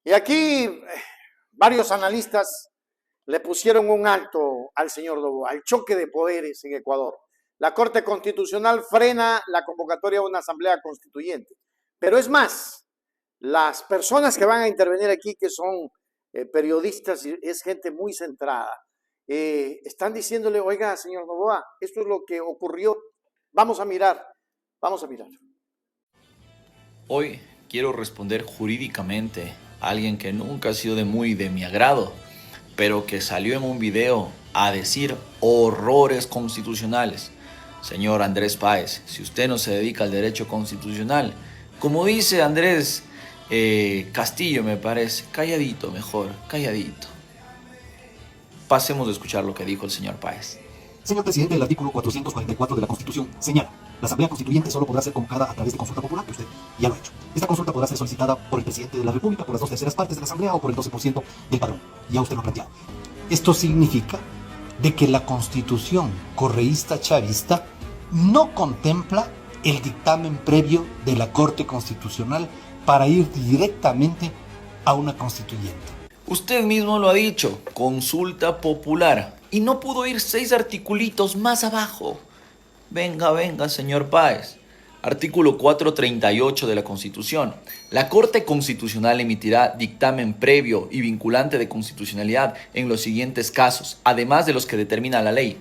Y aquí varios analistas le pusieron un alto al señor Noboa, al choque de poderes en Ecuador. La Corte Constitucional frena la convocatoria a una asamblea constituyente. Pero es más, las personas que van a intervenir aquí, que son periodistas, es gente muy centrada, están diciéndole, oiga, señor Noboa, esto es lo que ocurrió, vamos a mirar. Hoy quiero responder jurídicamente a alguien que nunca ha sido de mi agrado, pero que salió en un video a decir horrores constitucionales. Señor Andrés Páez, si usted no se dedica al derecho constitucional, como dice Andrés Castillo, me parece, calladito mejor, calladito. Pasemos a escuchar lo que dijo el señor Páez. Señor presidente, el artículo 444 de la Constitución señala: la Asamblea Constituyente solo podrá ser convocada a través de consulta popular, que usted ya lo ha hecho. Esta consulta podrá ser solicitada por el presidente de la República, por las 2/3 partes de la Asamblea o por el 12% del padrón. Ya usted lo ha planteado. Esto significa de que la Constitución correísta chavista no contempla el dictamen previo de la Corte Constitucional para ir directamente a una constituyente. Usted mismo lo ha dicho, consulta popular, y no pudo ir 6 articulitos más abajo. Venga, señor Páez. Artículo 438 de la Constitución. La Corte Constitucional emitirá dictamen previo y vinculante de constitucionalidad en los siguientes casos, además de los que determina la ley.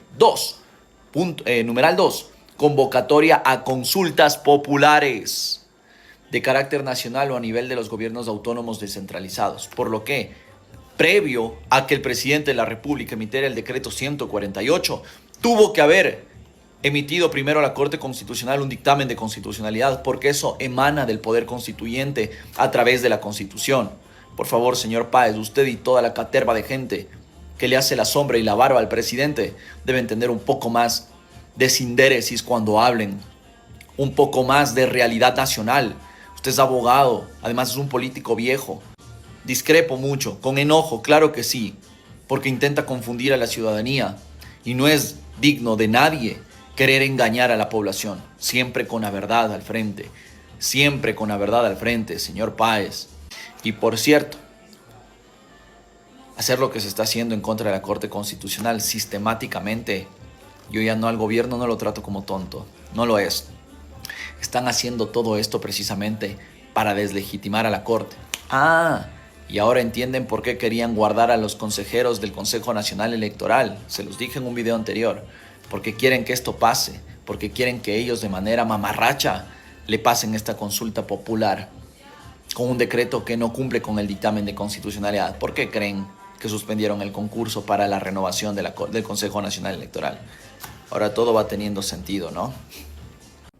Numeral 2. Convocatoria a consultas populares de carácter nacional o a nivel de los gobiernos autónomos descentralizados, por lo que, previo a que el presidente de la República emitiera el decreto 148, tuvo que haber emitido primero a la Corte Constitucional un dictamen de constitucionalidad, porque eso emana del poder constituyente a través de la Constitución. Por favor, señor Páez, usted y toda la caterva de gente que le hace la sombra y la barba al presidente deben tener un poco más de sindéresis cuando hablen, un poco más de realidad nacional. Usted es abogado, además es un político viejo. Discrepo mucho, con enojo, claro que sí, porque intenta confundir a la ciudadanía y no es digno de nadie querer engañar a la población. Siempre con la verdad al frente, siempre con la verdad al frente, señor Páez. Y por cierto, hacer lo que se está haciendo en contra de la Corte Constitucional sistemáticamente, yo ya no al gobierno no lo trato como tonto, no lo es. Están haciendo todo esto precisamente para deslegitimar a la Corte. Y ahora entienden por qué querían guardar a los consejeros del Consejo Nacional Electoral. Se los dije en un video anterior. Porque quieren que esto pase. Porque quieren que ellos de manera mamarracha le pasen esta consulta popular con un decreto que no cumple con el dictamen de constitucionalidad. ¿Por qué creen que suspendieron el concurso para la renovación del Consejo Nacional Electoral? Ahora todo va teniendo sentido, ¿no?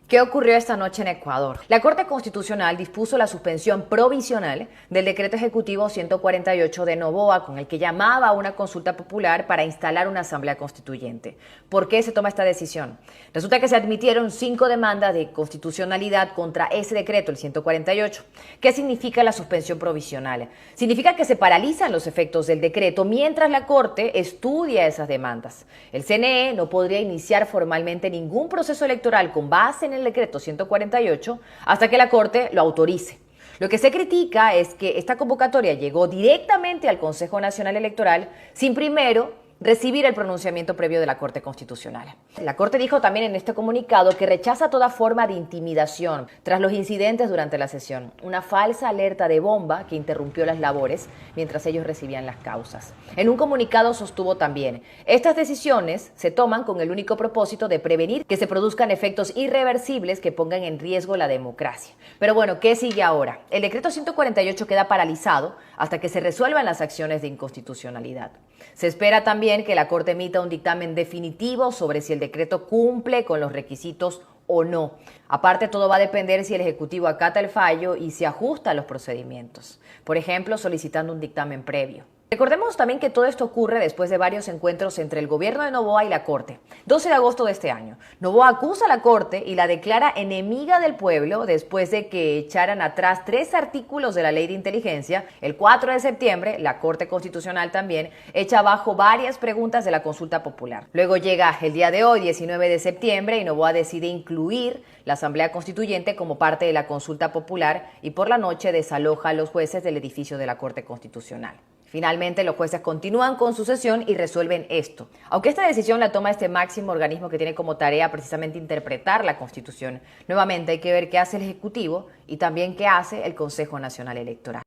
¿Qué ocurrió esta noche en Ecuador? La Corte Constitucional dispuso la suspensión provisional del decreto ejecutivo 148 de Noboa, con el que llamaba a una consulta popular para instalar una asamblea constituyente. ¿Por qué se toma esta decisión? Resulta que se admitieron 5 demandas de constitucionalidad contra ese decreto, el 148. ¿Qué significa la suspensión provisional? Significa que se paralizan los efectos del decreto mientras la Corte estudia esas demandas. El CNE no podría iniciar formalmente ningún proceso electoral con base en el decreto 148 hasta que la Corte lo autorice. Lo que se critica es que esta convocatoria llegó directamente al Consejo Nacional Electoral sin primero recibir el pronunciamiento previo de la Corte Constitucional. La Corte dijo también en este comunicado que rechaza toda forma de intimidación tras los incidentes durante la sesión, una falsa alerta de bomba que interrumpió las labores mientras ellos recibían las causas. En un comunicado sostuvo también: estas decisiones se toman con el único propósito de prevenir que se produzcan efectos irreversibles que pongan en riesgo la democracia. Pero bueno, ¿qué sigue ahora? El decreto 148 queda paralizado hasta que se resuelvan las acciones de inconstitucionalidad. Se espera también que la Corte emita un dictamen definitivo sobre si el decreto cumple con los requisitos o no. Aparte, todo va a depender si el Ejecutivo acata el fallo y se ajusta a los procedimientos. Por ejemplo, solicitando un dictamen previo. Recordemos también que todo esto ocurre después de varios encuentros entre el gobierno de Noboa y la Corte. 12 de agosto de este año, Noboa acusa a la Corte y la declara enemiga del pueblo después de que echaran atrás 3 artículos de la Ley de Inteligencia. El 4 de septiembre, la Corte Constitucional también echa abajo varias preguntas de la consulta popular. Luego llega el día de hoy, 19 de septiembre, y Noboa decide incluir la Asamblea Constituyente como parte de la consulta popular y por la noche desaloja a los jueces del edificio de la Corte Constitucional. Finalmente, los jueces continúan con su sesión y resuelven esto. Aunque esta decisión la toma este máximo organismo que tiene como tarea precisamente interpretar la Constitución, nuevamente hay que ver qué hace el Ejecutivo y también qué hace el Consejo Nacional Electoral.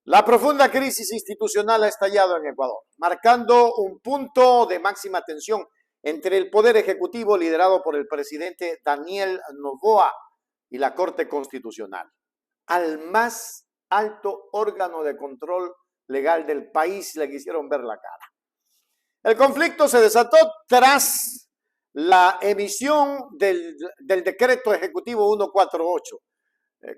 La profunda crisis institucional ha estallado en Ecuador, marcando un punto de máxima tensión entre el Poder Ejecutivo liderado por el presidente Daniel Noboa y la Corte Constitucional, al más alto órgano de control legal del país. Le quisieron ver la cara. El conflicto se desató tras la emisión del decreto ejecutivo 148,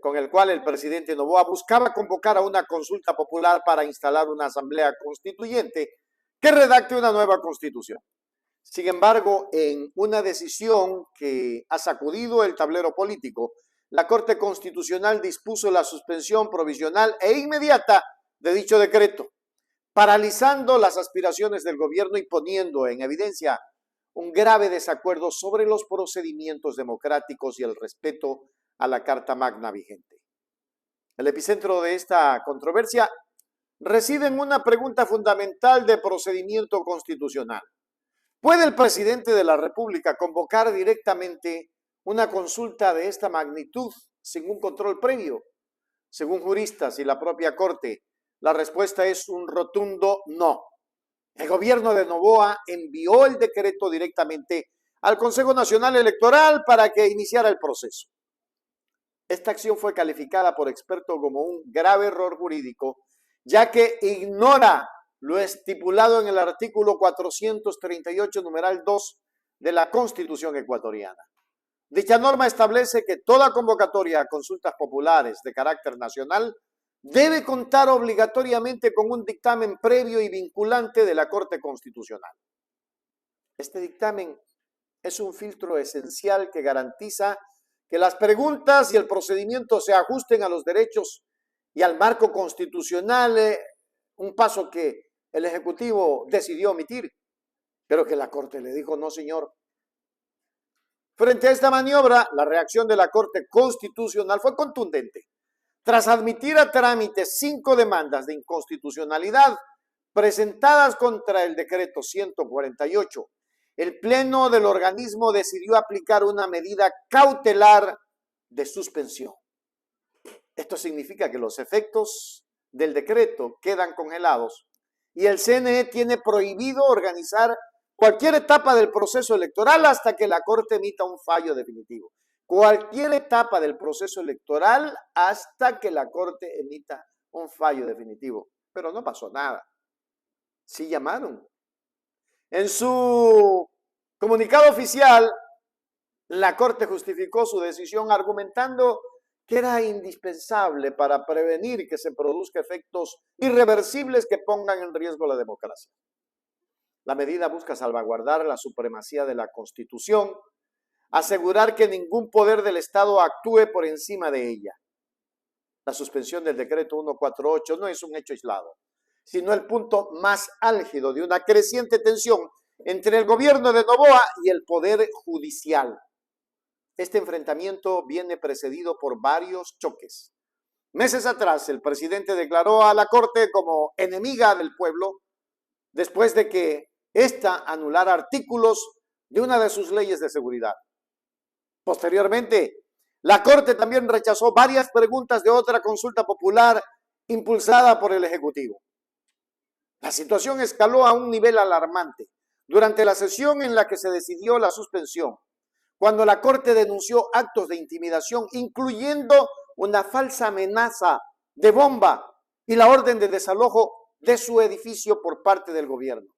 con el cual el presidente Noboa buscaba convocar a una consulta popular para instalar una asamblea constituyente que redacte una nueva constitución. Sin embargo, en una decisión que ha sacudido el tablero político, la Corte Constitucional dispuso la suspensión provisional e inmediata de dicho decreto, paralizando las aspiraciones del gobierno y poniendo en evidencia un grave desacuerdo sobre los procedimientos democráticos y el respeto a la Carta Magna vigente. El epicentro de esta controversia reside en una pregunta fundamental de procedimiento constitucional. ¿Puede el presidente de la República convocar directamente una consulta de esta magnitud sin un control previo? Según juristas y la propia Corte, la respuesta es un rotundo no. El gobierno de Noboa envió el decreto directamente al Consejo Nacional Electoral para que iniciara el proceso. Esta acción fue calificada por expertos como un grave error jurídico, ya que ignora lo estipulado en el artículo 438, numeral 2 de la Constitución ecuatoriana. Dicha norma establece que toda convocatoria a consultas populares de carácter nacional debe contar obligatoriamente con un dictamen previo y vinculante de la Corte Constitucional. Este dictamen es un filtro esencial que garantiza que las preguntas y el procedimiento se ajusten a los derechos y al marco constitucional, un paso que el Ejecutivo decidió omitir, pero que la Corte le dijo no, señor. Frente a esta maniobra, la reacción de la Corte Constitucional fue contundente. Tras admitir a trámite 5 demandas de inconstitucionalidad presentadas contra el decreto 148, el Pleno del organismo decidió aplicar una medida cautelar de suspensión. Esto significa que los efectos del decreto quedan congelados y el CNE tiene prohibido organizar cualquier etapa del proceso electoral hasta que la Corte emita un fallo definitivo. Cualquier etapa del proceso electoral hasta que la Corte emita un fallo definitivo. Pero no pasó nada. Sí llamaron. En su comunicado oficial, la Corte justificó su decisión argumentando que era indispensable para prevenir que se produzcan efectos irreversibles que pongan en riesgo la democracia. La medida busca salvaguardar la supremacía de la Constitución, asegurar que ningún poder del Estado actúe por encima de ella. La suspensión del decreto 148 no es un hecho aislado, sino el punto más álgido de una creciente tensión entre el gobierno de Noboa y el Poder Judicial. Este enfrentamiento viene precedido por varios choques. Meses atrás, el presidente declaró a la Corte como enemiga del pueblo después de que ésta anulara artículos de una de sus leyes de seguridad. Posteriormente, la Corte también rechazó varias preguntas de otra consulta popular impulsada por el Ejecutivo. La situación escaló a un nivel alarmante durante la sesión en la que se decidió la suspensión, cuando la Corte denunció actos de intimidación, incluyendo una falsa amenaza de bomba y la orden de desalojo de su edificio por parte del gobierno,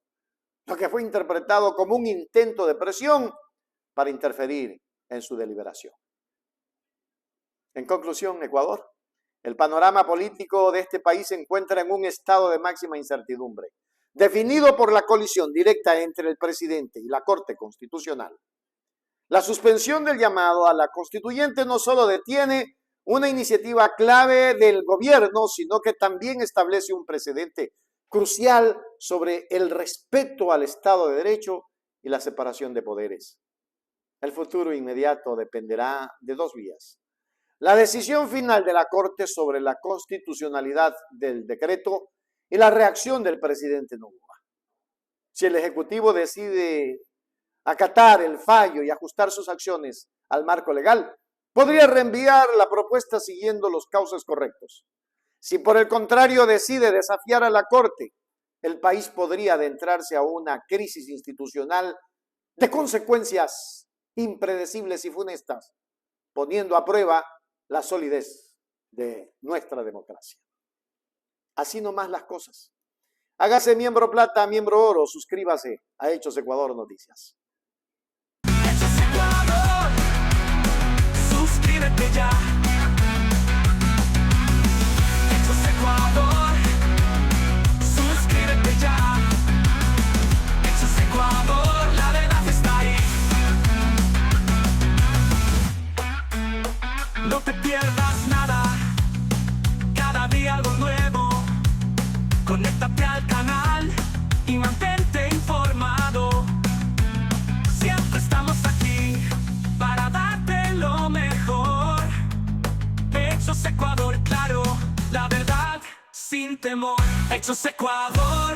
lo que fue interpretado como un intento de presión para interferir en su deliberación. En conclusión, Ecuador El panorama político de este país se encuentra en un estado de máxima incertidumbre, definido por la colisión directa entre el presidente y la Corte Constitucional. La suspensión del llamado a la constituyente no solo detiene una iniciativa clave del gobierno, sino que también establece un precedente crucial sobre el respeto al Estado de Derecho y la separación de poderes. El futuro inmediato dependerá de dos vías. La decisión final de la Corte sobre la constitucionalidad del decreto y la reacción del presidente Noboa. Si el Ejecutivo decide acatar el fallo y ajustar sus acciones al marco legal, podría reenviar la propuesta siguiendo los cauces correctos. Si por el contrario decide desafiar a la Corte, el país podría adentrarse a una crisis institucional de consecuencias impredecibles y funestas, poniendo a prueba la solidez de nuestra democracia. Así nomás las cosas. Hágase miembro plata, miembro oro, suscríbase a Hechos Ecuador Noticias. Hechos Ecuador, suscríbete ya. Hechos Ecuador, suscríbete ya. Hechos Ecuador, la verdad está ahí. No te pierdas nada, cada día algo nuevo. Conéctate al canal y mantente informado. Siempre estamos aquí para darte lo mejor. Hechos Ecuador, claro, la verdad sin temor. Hechos Ecuador.